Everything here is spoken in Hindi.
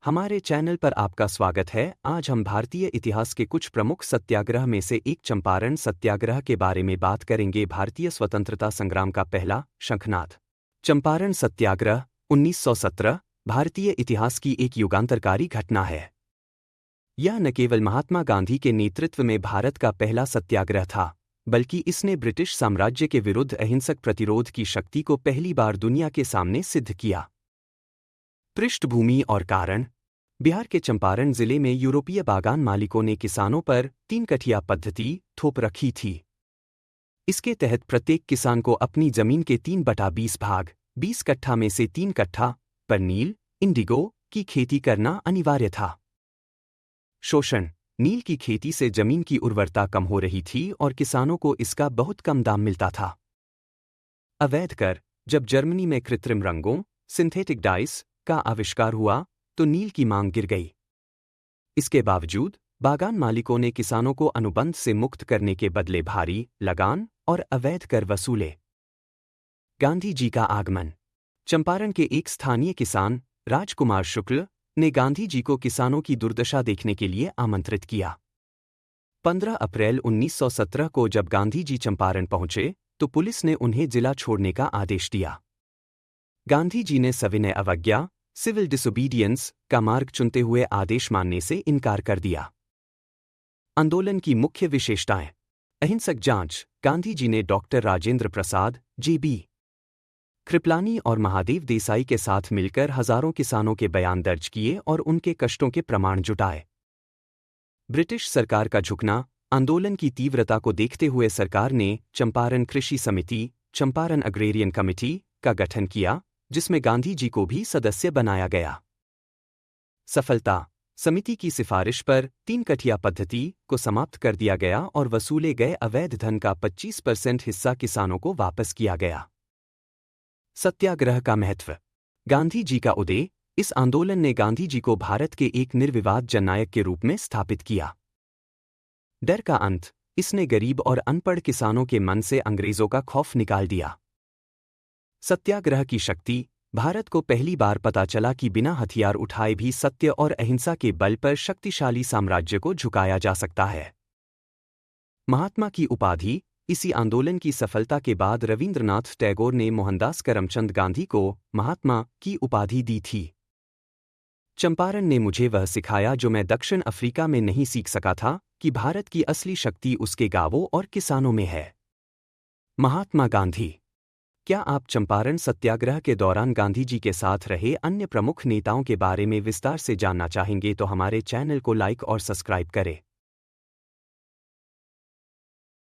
हमारे चैनल पर आपका स्वागत है। आज हम भारतीय इतिहास के कुछ प्रमुख सत्याग्रह में से एक चंपारण सत्याग्रह के बारे में बात करेंगे। भारतीय स्वतंत्रता संग्राम का पहला शंखनाद चंपारण सत्याग्रह 1917 भारतीय इतिहास की एक युगांतरकारी घटना है। यह न केवल महात्मा गांधी के नेतृत्व में भारत का पहला सत्याग्रह था, बल्कि इसने ब्रिटिश साम्राज्य के विरुद्ध अहिंसक प्रतिरोध की शक्ति को पहली बार दुनिया के सामने सिद्ध किया। पृष्ठभूमि और कारण। बिहार के चंपारण जिले में यूरोपीय बागान मालिकों ने किसानों पर 3 कठिया पद्धति थोप रखी थी। इसके तहत प्रत्येक किसान को अपनी जमीन के 3/20 भाग 20 कट्ठा में से 3 कट्ठा पर नील इंडिगो की खेती करना अनिवार्य था। शोषण। नील की खेती से जमीन की उर्वरता कम हो रही थी और किसानों को इसका बहुत कम दाम मिलता था। अवैध कर। जब जर्मनी में कृत्रिम रंगों सिंथेटिक डाइस का आविष्कार हुआ तो नील की मांग गिर गई। इसके बावजूद बागान मालिकों ने किसानों को अनुबंध से मुक्त करने के बदले भारी लगान और अवैध कर वसूले। गांधी जी का आगमन। चंपारण के एक स्थानीय किसान राजकुमार शुक्ल ने गांधी जी को किसानों की दुर्दशा देखने के लिए आमंत्रित किया। 15 अप्रैल 1917 को जब गांधी जी चंपारण पहुंचे तो पुलिस ने उन्हें जिला छोड़ने का आदेश दिया। गांधी जी ने सविनय अवज्ञा सिविल डिसोबीडियंस का मार्ग चुनते हुए आदेश मानने से इनकार कर दिया। आंदोलन की मुख्य विशेषताएं। अहिंसक जांच। गांधी जी ने डॉक्टर राजेंद्र प्रसाद जे.बी. कृपलानी और महादेव देसाई के साथ मिलकर हजारों किसानों के बयान दर्ज किए और उनके कष्टों के प्रमाण जुटाए। ब्रिटिश सरकार का झुकना। आंदोलन की तीव्रता को देखते हुए सरकार ने चंपारण कृषि समिति चंपारण अग्रेरियन कमेटी का गठन किया, जिसमें गांधी जी को भी सदस्य बनाया गया। सफलता। समिति की सिफारिश पर 3 कठिया पद्धति को समाप्त कर दिया गया और वसूले गए अवैध धन का 25% हिस्सा किसानों को वापस किया गया। सत्याग्रह का महत्व। गांधी जी का उदय। इस आंदोलन ने गांधी जी को भारत के एक निर्विवाद जननायक के रूप में स्थापित किया। डर का अंत। इसने गरीब और अनपढ़ किसानों के मन से अंग्रेजों का खौफ निकाल दिया। सत्याग्रह की शक्ति। भारत को पहली बार पता चला कि बिना हथियार उठाए भी सत्य और अहिंसा के बल पर शक्तिशाली साम्राज्य को झुकाया जा सकता है। महात्मा की उपाधि। इसी आंदोलन की सफलता के बाद रविंद्रनाथ टैगोर ने मोहनदास करमचंद गांधी को महात्मा की उपाधि दी थी। चंपारण ने मुझे वह सिखाया जो मैं दक्षिण अफ्रीका में नहीं सीख सका था, कि भारत की असली शक्ति उसके गांवों और किसानों में है। महात्मा गांधी। क्या आप चंपारण सत्याग्रह के दौरान गांधी जी के साथ रहे अन्य प्रमुख नेताओं के बारे में विस्तार से जानना चाहेंगे तो हमारे चैनल को लाइक और सब्सक्राइब करें।